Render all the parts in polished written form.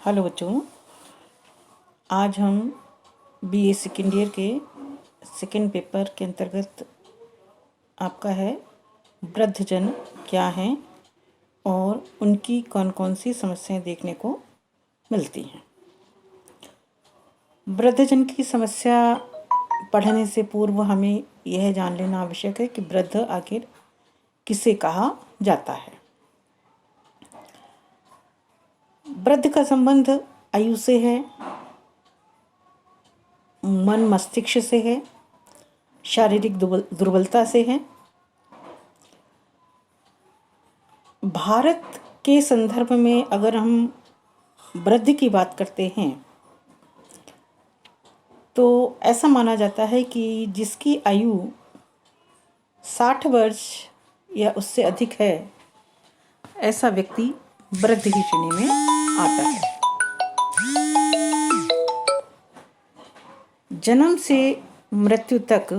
Hello बच्चों, आज हम बीए सेकेंड ईयर के सेकेंड पेपर के अंतर्गत आपका है वृद्धजन क्या हैं और उनकी कौन कौन सी समस्याएं देखने को मिलती हैं। वृद्धजन की समस्या पढ़ने से पूर्व हमें यह जान लेना आवश्यक है कि वृद्ध आखिर किसे कहा जाता है। वृद्ध का संबंध आयु से है, मन मस्तिष्क से है, शारीरिक दुर्बलता से है। भारत के संदर्भ में अगर हम वृद्धि की बात करते हैं तो ऐसा माना जाता है कि जिसकी आयु 60 वर्ष या उससे अधिक है, ऐसा व्यक्ति वृद्ध की श्रेणी में आता है। जन्म से मृत्यु तक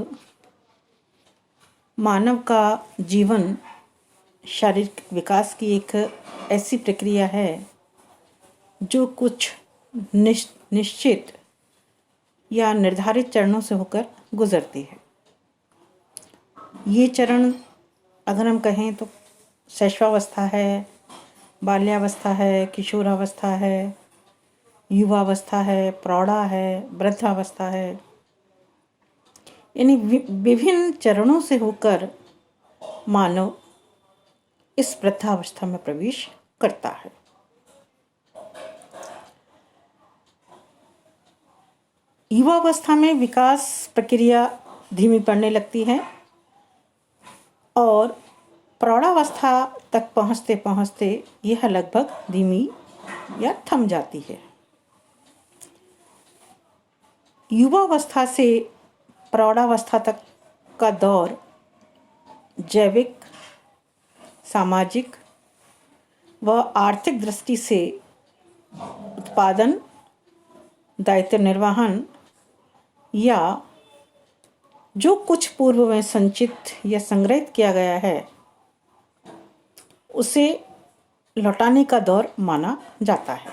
मानव का जीवन शारीरिक विकास की एक ऐसी प्रक्रिया है जो कुछ निश्चित या निर्धारित चरणों से होकर गुजरती है। ये चरण अगर हम कहें तो शैशवावस्था है, बाल्यावस्था है, किशोरावस्था है, युवावस्था है, प्रौढ़ा है, वृद्धावस्था है। यानी विभिन्न चरणों से होकर मानव इस वृद्धावस्था में प्रवेश करता है। युवावस्था में विकास प्रक्रिया धीमी पड़ने लगती है और प्रौढ़ावस्था तक पहुँचते पहुँचते यह लगभग धीमी या थम जाती है। युवावस्था से प्रौढ़ावस्था तक का दौर जैविक, सामाजिक व आर्थिक दृष्टि से उत्पादन, दायित्व निर्वहन या जो कुछ पूर्व में संचित या संग्रहित किया गया है उसे लौटाने का दौर माना जाता है।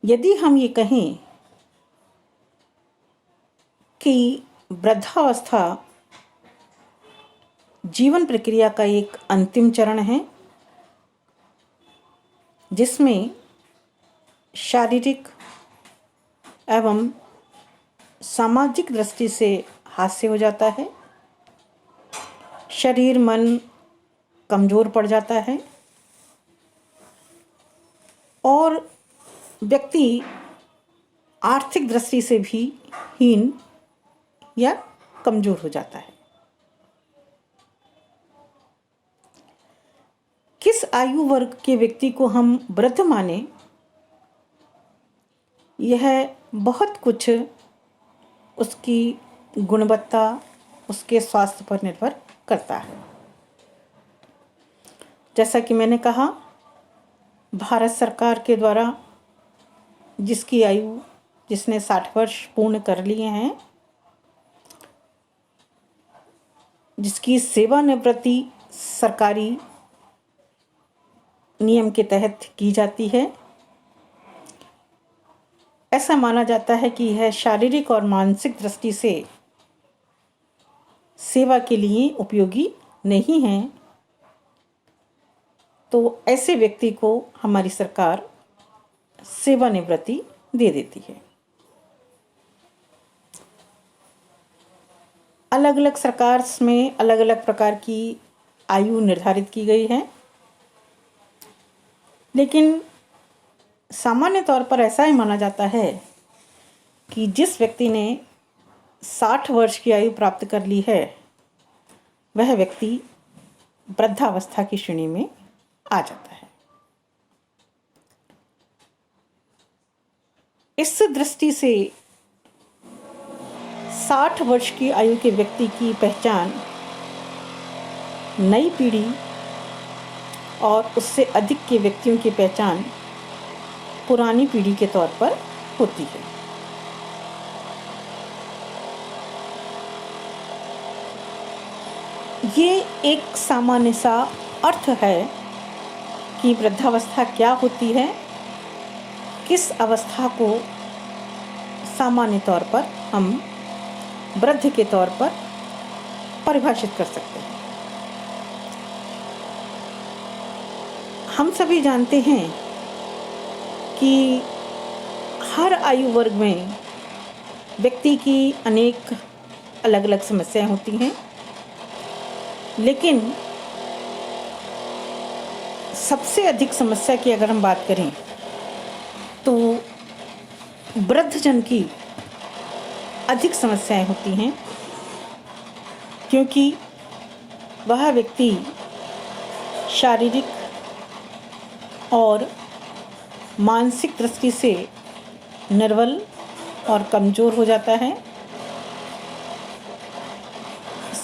यदि हम ये कहें कि वृद्धावस्था जीवन प्रक्रिया का एक अंतिम चरण है जिसमें शारीरिक एवं सामाजिक दृष्टि से हास्य हो जाता है, शरीर मन कमज़ोर पड़ जाता है और व्यक्ति आर्थिक दृष्टि से भी हीन या कमज़ोर हो जाता है। किस आयु वर्ग के व्यक्ति को हम वृद्ध माने, यह बहुत कुछ उसकी गुणवत्ता, उसके स्वास्थ्य पर निर्भर करता है। जैसा कि मैंने कहा, भारत सरकार के द्वारा जिसकी आयु जिसने 60 वर्ष पूर्ण कर लिए हैं, जिसकी सेवानिवृत्ति सरकारी नियम के तहत की जाती है, ऐसा माना जाता है कि यह शारीरिक और मानसिक दृष्टि से सेवा के लिए उपयोगी नहीं है, तो ऐसे व्यक्ति को हमारी सरकार सेवानिवृत्ति दे देती है। अलग अलग सरकार में अलग अलग प्रकार की आयु निर्धारित की गई है, लेकिन सामान्य तौर पर ऐसा ही माना जाता है कि जिस व्यक्ति ने 60 वर्ष की आयु प्राप्त कर ली है, वह व्यक्ति वृद्धावस्था की श्रेणी में आ जाता है। इस दृष्टि से 60 वर्ष की आयु के व्यक्ति की पहचान नई पीढ़ी और उससे अधिक के व्यक्तियों की पहचान पुरानी पीढ़ी के तौर पर होती है। ये एक सामान्य सा अर्थ है कि वृद्धावस्था क्या होती है, किस अवस्था को सामान्य तौर पर हम वृद्ध के तौर पर परिभाषित कर सकते हैं। हम सभी जानते हैं कि हर आयु वर्ग में व्यक्ति की अनेक अलग अलग समस्याएं होती हैं, लेकिन सबसे अधिक समस्या की अगर हम बात करें तो वृद्धजन की अधिक समस्याएं होती हैं, क्योंकि वह व्यक्ति शारीरिक और मानसिक दृष्टि से निर्बल और कमज़ोर हो जाता है।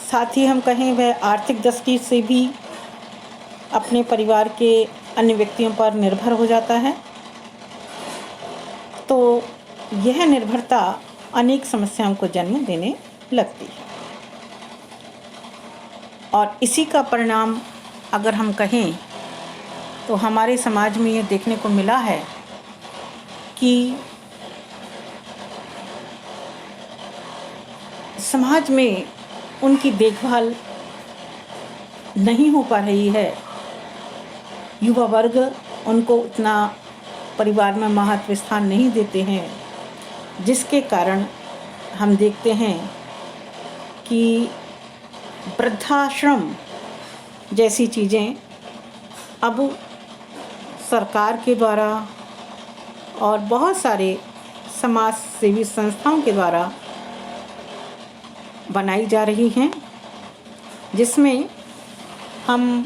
साथ ही हम कहें वह आर्थिक दृष्टि से भी अपने परिवार के अन्य व्यक्तियों पर निर्भर हो जाता है। तो यह निर्भरता अनेक समस्याओं को जन्म देने लगती है, और इसी का परिणाम अगर हम कहें तो हमारे समाज में ये देखने को मिला है कि समाज में उनकी देखभाल नहीं हो पा रही है। युवा वर्ग उनको उतना परिवार में महत्व स्थान नहीं देते हैं, जिसके कारण हम देखते हैं कि वृद्धाश्रम जैसी चीज़ें अब सरकार के द्वारा और बहुत सारे समाज सेवी संस्थाओं के द्वारा बनाई जा रही हैं, जिसमें हम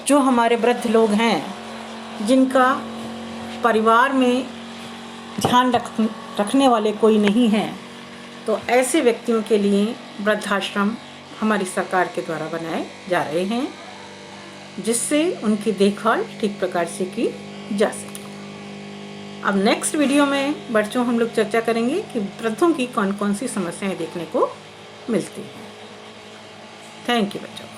जो हमारे वृद्ध लोग हैं जिनका परिवार में ध्यान रखने वाले कोई नहीं हैं, तो ऐसे व्यक्तियों के लिए वृद्धाश्रम हमारी सरकार के द्वारा बनाए जा रहे हैं, जिससे उनकी देखभाल ठीक प्रकार से की जा सके। अब नेक्स्ट वीडियो में बच्चों हम लोग चर्चा करेंगे कि वृद्धों की कौन कौन सी समस्याएं देखने को मिलती हैं। थैंक यू बच्चों।